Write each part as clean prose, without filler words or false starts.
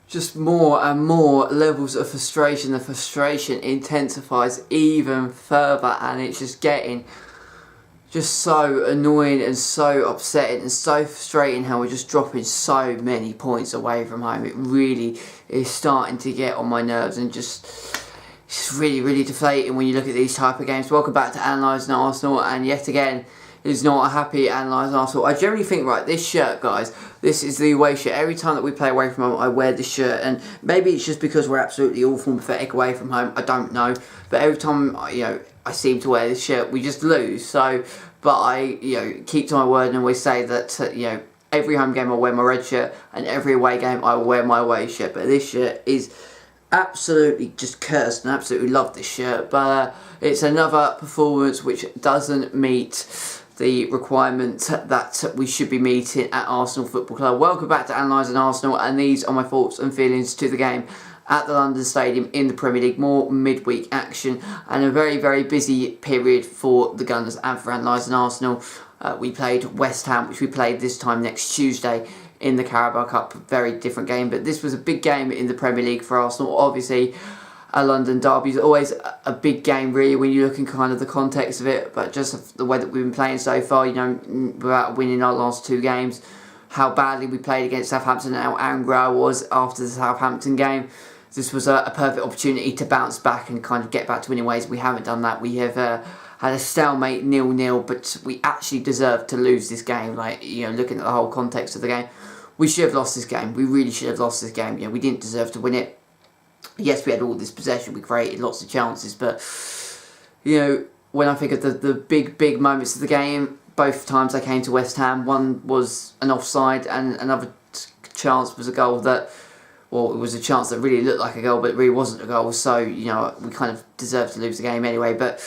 just more and more levels of frustration. The frustration intensifies even further, and it's just getting just so annoying and so upsetting and so frustrating how we're just dropping so many points away from home. It really is starting to get on my nerves, and it's really, really deflating when you look at these type of games. Welcome back to Analysing Arsenal, and yet again, it's not a happy Analysing Arsenal. I generally think, right, this shirt, guys, this is the away shirt. Every time that we play away from home, I wear this shirt, and maybe it's just because we're absolutely awful and pathetic away from home, I don't know. But every time, I seem to wear this shirt, we just lose. So, but I, keep to my word and always say that, every home game I wear my red shirt, and every away game I wear my away shirt. But this shirt is absolutely just cursed, and absolutely love this shirt. But it's another performance which doesn't meet the requirements that we should be meeting at Arsenal Football Club. Welcome back to Analysing Arsenal, and these are my thoughts and feelings to the game at the London Stadium in the Premier League. More midweek action and a very, very busy period for the Gunners and for Analysing Arsenal. We played West Ham, which we played this time next Tuesday in the Carabao Cup. Very different game, but this was a big game in the Premier League for Arsenal. Obviously, a London derby is always a big game, really, when you look in kind of the context of it, but just the way that we've been playing so far, without winning our last two games, how badly we played against Southampton and how angry I was after the Southampton game. This was a perfect opportunity to bounce back and kind of get back to winning ways. We haven't done that. We have had a stalemate 0-0, but we actually deserved to lose this game. Looking at the whole context of the game, we should have lost this game. We really should have lost this game. We didn't deserve to win it. Yes, we had all this possession, we created lots of chances, but, when I think of the big moments of the game, both times I came to West Ham, one was an offside and another chance was a goal that, well, it was a chance that really looked like a goal, but it really wasn't a goal, so, we kind of deserved to lose the game anyway. But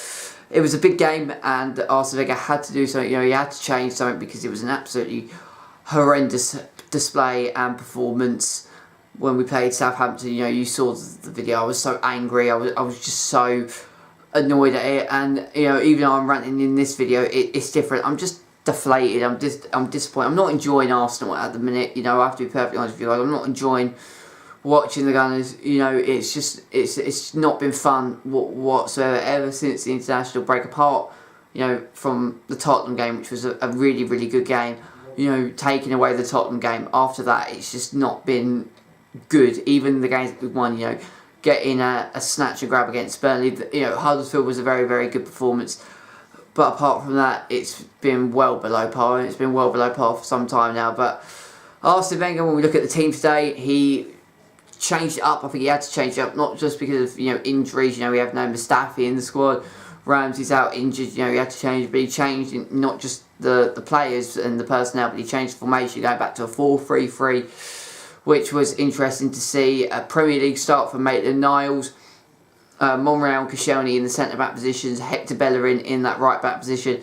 it was a big game, and Arsene Wenger had to do something. He had to change something because it was an absolutely horrendous display and performance. When we played Southampton, you saw the video. I was so angry. I was just so annoyed at it. And even though I'm ranting in this video, it's different. I'm just deflated. I'm disappointed. I'm not enjoying Arsenal at the minute. I have to be perfectly honest with you guys. I'm not enjoying watching the Gunners. It's not been fun whatsoever ever since the international break. Apart, from the Tottenham game, which was a really, really good game. Taking away the Tottenham game, after that, it's just not been good. Even the games that we've won, getting a snatch and grab against Burnley, Huddersfield was a very, very good performance. But apart from that, it's been well below par, and it's been well below par for some time now. But Arsene Wenger, when we look at the team today, he changed it up. I think he had to change it up, not just because of injuries. We have no Mustafi in the squad. Ramsey's out injured. He had to change, but he changed not just the players and the personnel, but he changed the formation, going back to a 4-3-3. Which was interesting to see. A Premier League start for Maitland-Niles, Monreal and Koscielny in the centre-back positions, Hector Bellerin in that right-back position,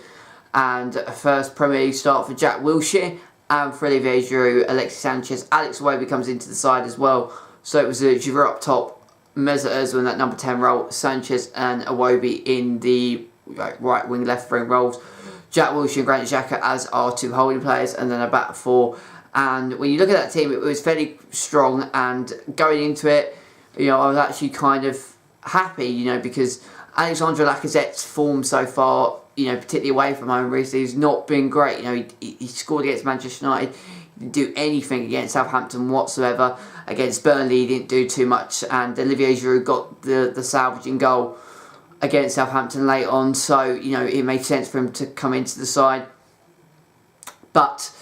and a first Premier League start for Jack Wilshere, and for Olivier Giroud, Alexis Sanchez. Alex Iwobi comes into the side as well, so it was Giroud up top, Mesut Ozil in that number 10 role, Sanchez and Iwobi in the right wing, left wing roles, Jack Wilshere and Granit Xhaka as our two holding players, and then a back four. And when you look at that team, it was fairly strong, and going into it, I was actually kind of happy, because Alexandre Lacazette's form so far, particularly away from home recently, has not been great. He scored against Manchester United, he didn't do anything against Southampton whatsoever. Against Burnley, he didn't do too much, and Olivier Giroud got the salvaging goal against Southampton late on, so, it made sense for him to come into the side. But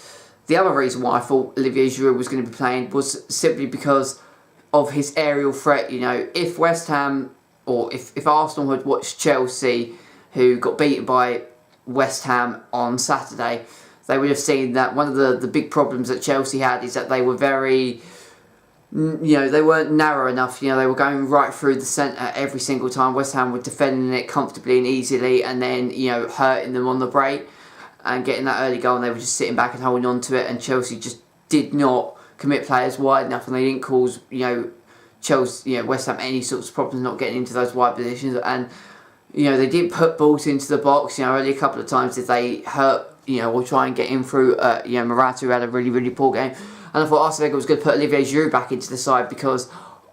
the other reason why I thought Olivier Giroud was going to be playing was simply because of his aerial threat. If West Ham, or if Arsenal had watched Chelsea, who got beaten by West Ham on Saturday, they would have seen that one of the big problems that Chelsea had is that they were very, they weren't narrow enough. They were going right through the centre every single time. West Ham were defending it comfortably and easily, and then, hurting them on the break and getting that early goal, and they were just sitting back and holding on to it, and Chelsea just did not commit players wide enough, and they didn't cause Chelsea, West Ham any sorts of problems not getting into those wide positions, and they didn't put balls into the box. Only a couple of times did they hurt, or try and get in through. Morata, who had a really, really poor game, And I thought Arsene Wenger was going to put Olivier Giroud back into the side because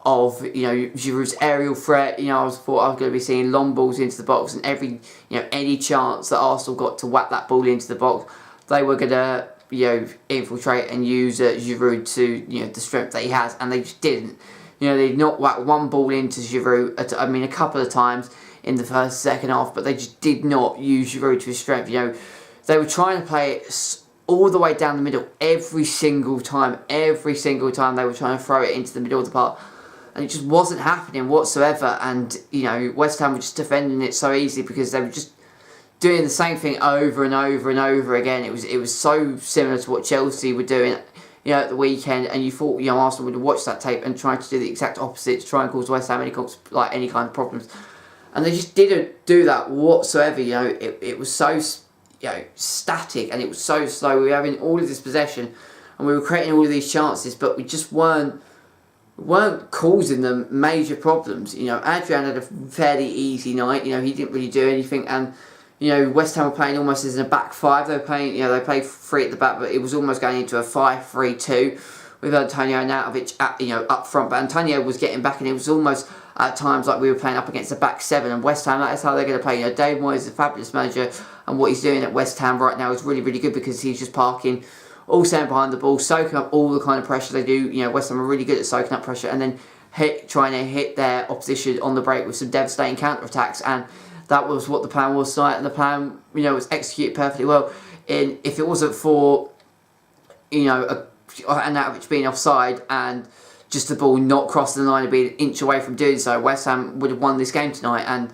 of, you know, Giroud's aerial threat. You know, I thought I was going to be seeing long balls into the box, and every, you know, any chance that Arsenal got to whack that ball into the box, they were going to, you know, infiltrate and use Giroud to, you know, the strength that he has, and they just didn't. You know, they did not whack one ball into Giroud, a couple of times in the first, second half, but they just did not use Giroud to his strength. You know, they were trying to play it all the way down the middle every single time they were trying to throw it into the middle of the park, and it just wasn't happening whatsoever. And, you know, West Ham were just defending it so easily because they were just doing the same thing over and over and over again. It was so similar to what Chelsea were doing, you know, at the weekend, and you thought, you know, Arsenal would have watched that tape and tried to do the exact opposite to try and cause West Ham any kind of problems, and they just didn't do that whatsoever. You know, it was so, you know, static, and it was so slow. We were having all of this possession, and we were creating all of these chances, but we just weren't causing them major problems. You know, Adrian had a fairly easy night. You know, he didn't really do anything, and, you know, West Ham were playing almost as in a back five. They were playing, you know, they played three at the back, but it was almost going into a 5-3-2 with Antonio Arnautovic, you know, up front. But Antonio was getting back, and it was almost at times like we were playing up against a back seven. And West Ham, that is how they're going to play. You know, Dave Moyes is a fabulous manager, and what he's doing at West Ham right now is really, really good, because he's just parking all centre behind the ball, soaking up all the kind of pressure they do. You know, West Ham are really good at soaking up pressure, and then trying to hit their opposition on the break with some devastating counter-attacks. And that was what the plan was tonight, and the plan, you know, was executed perfectly well. And if it wasn't for, you know, Arnautovic being offside and just the ball not crossing the line and being an inch away from doing so, West Ham would have won this game tonight. And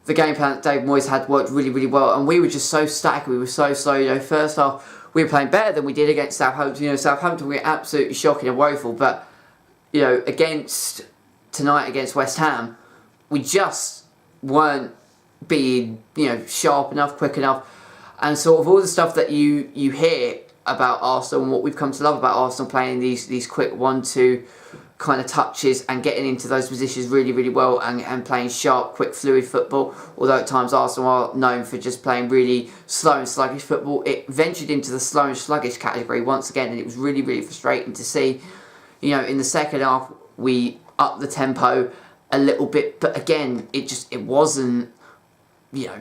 the game plan that Dave Moyes had worked really, really well, and we were just so static, we were so slow. You know, first half we were playing better than we did against Southampton. You know, Southampton were absolutely shocking and woeful, but, you know, tonight against West Ham, we just weren't being, you know, sharp enough, quick enough, and sort of all the stuff that you hear about Arsenal and what we've come to love about Arsenal, playing these quick 1-2 kind of touches and getting into those positions really, really well, and playing sharp, quick, fluid football. Although at times Arsenal are known for just playing really slow and sluggish football, it ventured into the slow and sluggish category once again, and it was really, really frustrating to see. You know, in the second half we upped the tempo a little bit, but again, it wasn't, you know,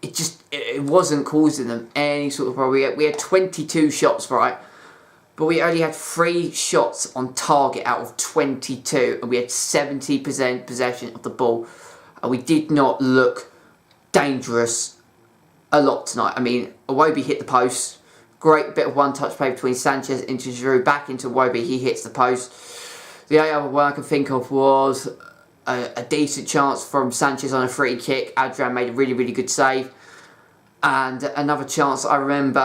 it wasn't causing them any sort of problem. We had 22 shots, right? But we only had 3 shots on target out of 22, and we had 70% possession of the ball. And we did not look dangerous a lot tonight. I mean, Iwobi hit the post. Great bit of one-touch play between Sanchez into Giroud, back into Iwobi. He hits the post. The only other one I can think of was a decent chance from Sanchez on a free kick. Adrian made a really, really good save. And another chance, I remember,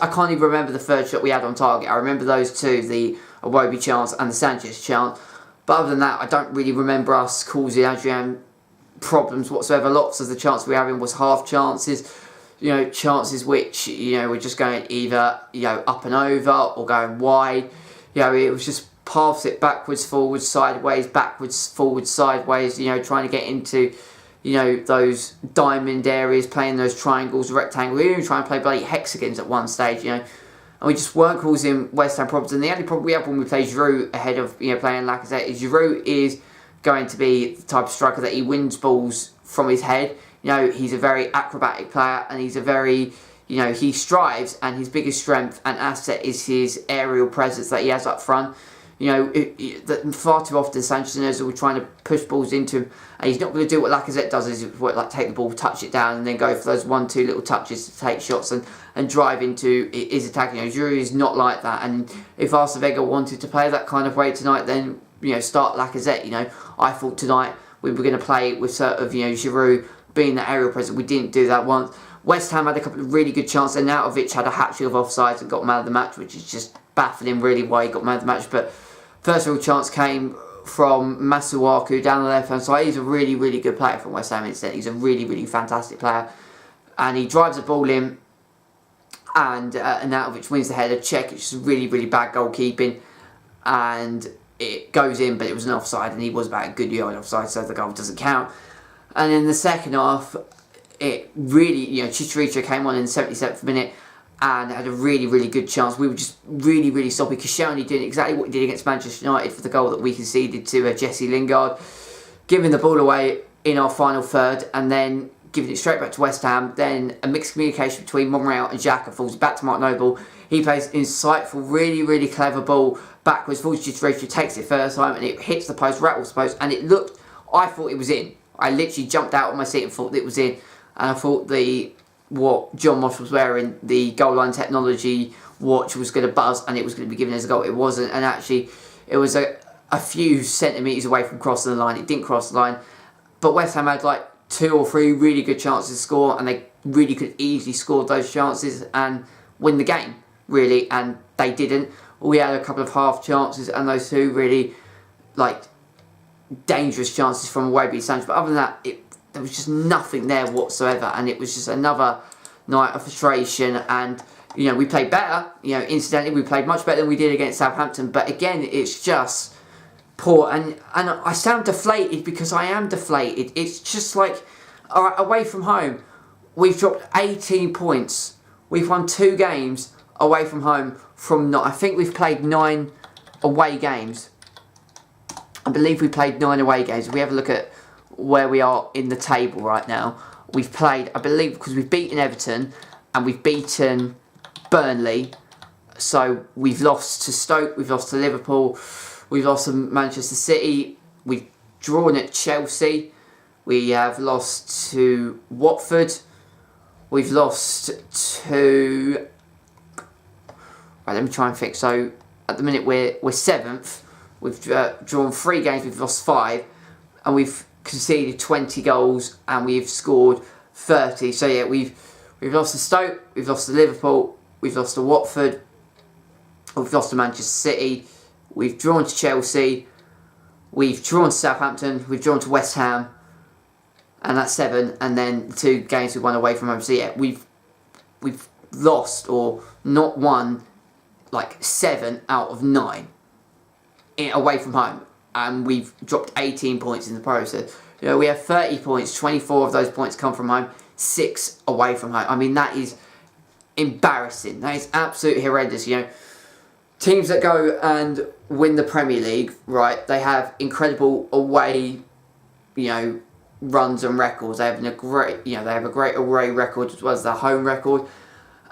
I can't even remember the third shot we had on target. I remember those two, the Iwobi chance and the Sanchez chance. But other than that, I don't really remember us causing Adrian problems whatsoever. Lots of the chances we were having was half chances. You know, chances which, you know, were just going either, you know, up and over or going wide. You know, it was just paths it backwards, forwards, sideways, backwards, forwards, sideways, you know, trying to get into, you know, those diamond areas, playing those triangles, rectangles. We were even trying to play bloody hexagons at one stage, you know, and we just weren't causing West Ham problems. And the only problem we have when we play Giroud ahead of, you know, playing Lacazette is Giroud is going to be the type of striker that he wins balls from his head. You know, he's a very acrobatic player, and he's a very, you know, he strives, and his biggest strength and asset is his aerial presence that he has up front. You know, far too often Sanchez and Ozil were trying to push balls into him, and he's not going to do what Lacazette does, is like take the ball, touch it down, and then go for those 1-2 little touches to take shots and drive into his attack. You know, Giroud is not like that, and if Arsene Wenger wanted to play that kind of way tonight, then, you know, start Lacazette. You know, I thought tonight we were going to play with sort of, you know, Giroud being the aerial presence. We didn't do that once. West Ham had a couple of really good chances, and Arnautovic had a hat-trick of offsides and got man of the match, which is just baffling really why he got man of the match. But first real chance came from Masuaku down the left-hand side. He's a really, really good player from West Ham instead. He's a really, really fantastic player. And he drives the ball in, and Arnautovic wins the header. Check, it's just really, really bad goalkeeping. And it goes in, but it was an offside, and he was about a good yard offside, so the goal doesn't count. And in the second half, it really, you know, Chicharito came on in the 77th minute, and had a really, really good chance. We were just really, really sloppy. Koscielny doing exactly what he did against Manchester United for the goal that we conceded to Jesse Lingard, giving the ball away in our final third, and then giving it straight back to West Ham. Then a mixed communication between Monreal and Xhaka falls back to Mark Noble. He plays an insightful, really, really clever ball backwards. Falls to Rachel, takes it first time, and it hits the post, rattles the post, and it looked, I thought it was in. I literally jumped out of my seat and thought it was in, and I thought what John Moss was wearing, the goal line technology watch, was going to buzz and it was going to be given as a goal. It wasn't, and actually it was a few centimetres away from crossing the line. It didn't cross the line, but West Ham had like 2 or 3 really good chances to score, and they really could easily score those chances and win the game, really, and they didn't. We had a couple of half chances, and those 2 really like dangerous chances from away beat Sanchez, but other than that, there was just nothing there whatsoever, and it was just another night of frustration. And we played better. Incidentally, we played much better than we did against Southampton, but again, it's just poor. And I sound deflated because I am deflated. It's just like, alright, away from home, we've dropped 18 points. We've won 2 games away from home from not. I think we've played 9 away games. I believe we played 9 away games. If we have a look at where we are in the table right now, we've played, I believe, because we've beaten Everton and we've beaten Burnley, so we've lost to Stoke, we've lost to Liverpool, we've lost to Manchester City, we've drawn at Chelsea, we have lost to Watford, we've lost to, right, let me try and think. So at the minute we're 7th, we've drawn 3 games, we've lost 5, and we've conceded 20 goals and we've scored 30. So yeah, we've lost to Stoke, we've lost to Liverpool, we've lost to Watford, we've lost to Manchester City, we've drawn to Chelsea, we've drawn to Southampton, we've drawn to West Ham, and that's 7. And then the 2 games we won away from home. So yeah, we've lost or not won like 7 out of 9 away from home. And we've dropped 18 points in the process. We have 30 points, 24 of those points come from home, 6 away from home. I mean, that is embarrassing. That is absolutely horrendous. Teams that go and win the Premier League, right, they have incredible away, runs and records. They have a great away record as well as their home record.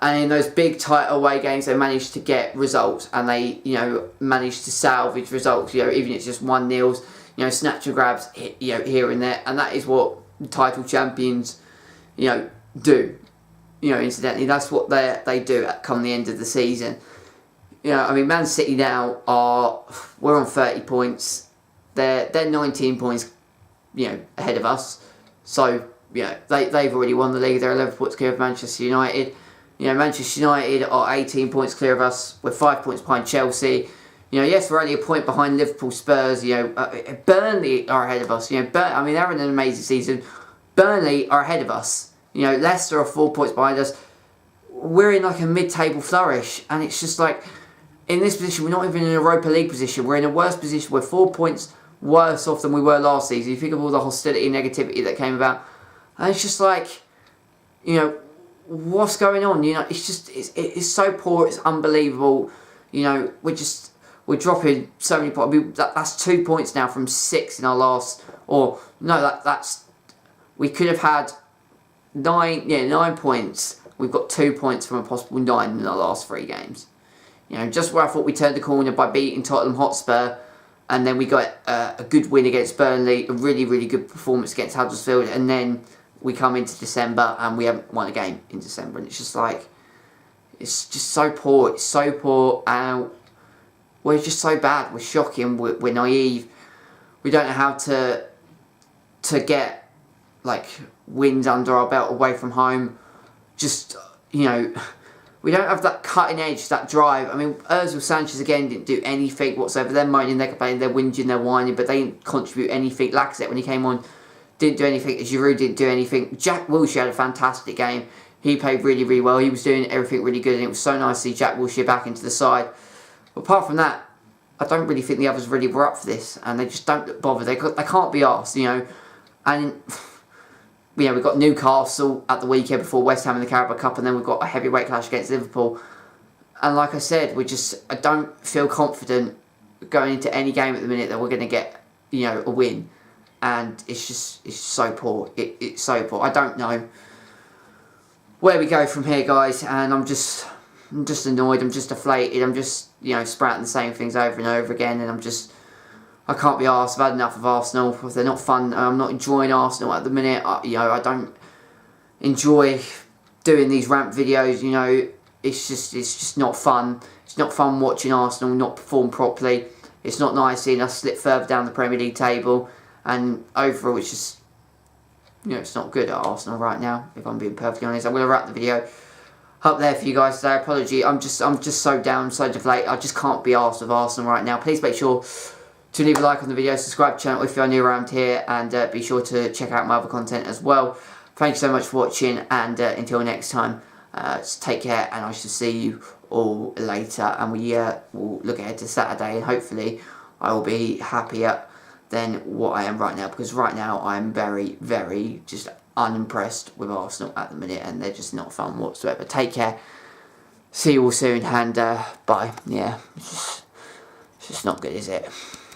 And in those big, tight away games, they manage to get results, and they, manage to salvage results. Even if it's just 1-0s, snatch and grabs, here and there, and that is what title champions, do. Incidentally, that's what they do come the end of the season. Man City now we're on 30 points. They're 19 points, ahead of us. So they've already won the league. They're 11 points clear of Manchester United. Manchester United are 18 points clear of us. We're 5 points behind Chelsea. Yes, we're only a point behind Liverpool, Spurs. Burnley are ahead of us. they're having an amazing season. Burnley are ahead of us. Leicester are 4 points behind us. We're in like a mid-table flourish, and it's just like, in this position, we're not even in a Europa League position. We're in a worse position. We're 4 points worse off than we were last season. You think of all the hostility and negativity that came about, and it's just like, what's going on? It's so poor. It's unbelievable. We're dropping so many points. That's 2 points now from 6 in our last. Or no, that's we could have had 9 points. We've got 2 points from a possible 9 in our last 3 games. Just where I thought we turned the corner by beating Tottenham Hotspur, and then we got a good win against Burnley, a really, really good performance against Huddersfield, and then we come into December and we haven't won a game in December, and it's just like, it's just so poor. It's so poor, and we're just so bad. We're shocking. We're naive. We don't know how to get like wins under our belt away from home. Just we don't have that cutting edge, that drive. Ozil, Sanchez again didn't do anything whatsoever. They're moaning, they're complaining, they're whinging, they're whining, but they didn't contribute anything. Lacazette, when he came on, didn't do anything. Giroud didn't do anything. Jack Wilshere had a fantastic game. He played really, really well. He was doing everything really good, and it was so nice to see Jack Wilshere back into the side. But apart from that, I don't really think the others really were up for this, and they just don't look bothered. They can't be arsed, And we've got Newcastle at the weekend before West Ham in the Carabao Cup, and then we've got a heavyweight clash against Liverpool. And like I said, I don't feel confident going into any game at the minute that we're going to get, a win. And it's so poor. It's so poor. I don't know where we go from here, guys. And I'm just annoyed. I'm just deflated. I'm just, sprouting the same things over and over again. And I can't be arsed. I've had enough of Arsenal. They're not fun. I'm not enjoying Arsenal at the minute. I don't enjoy doing these rant videos. It's just not fun. It's not fun watching Arsenal not perform properly. It's not nice seeing us slip further down the Premier League table. And overall, it's just, it's not good at Arsenal right now, if I'm being perfectly honest. I'm going to wrap the video up there for you guys today. Apology, I'm just so down, so deflated. I just can't be arsed with Arsenal right now. Please make sure to leave a like on the video, subscribe to the channel if you're new around here, and be sure to check out my other content as well. Thank you so much for watching, and until next time, take care, and I shall see you all later. And we will look ahead to Saturday, and hopefully I will be happier than what I am right now, because right now I'm very, very just unimpressed with Arsenal at the minute, and they're just not fun whatsoever. Take care, see you all soon, and bye. Yeah, it's just not good, is it?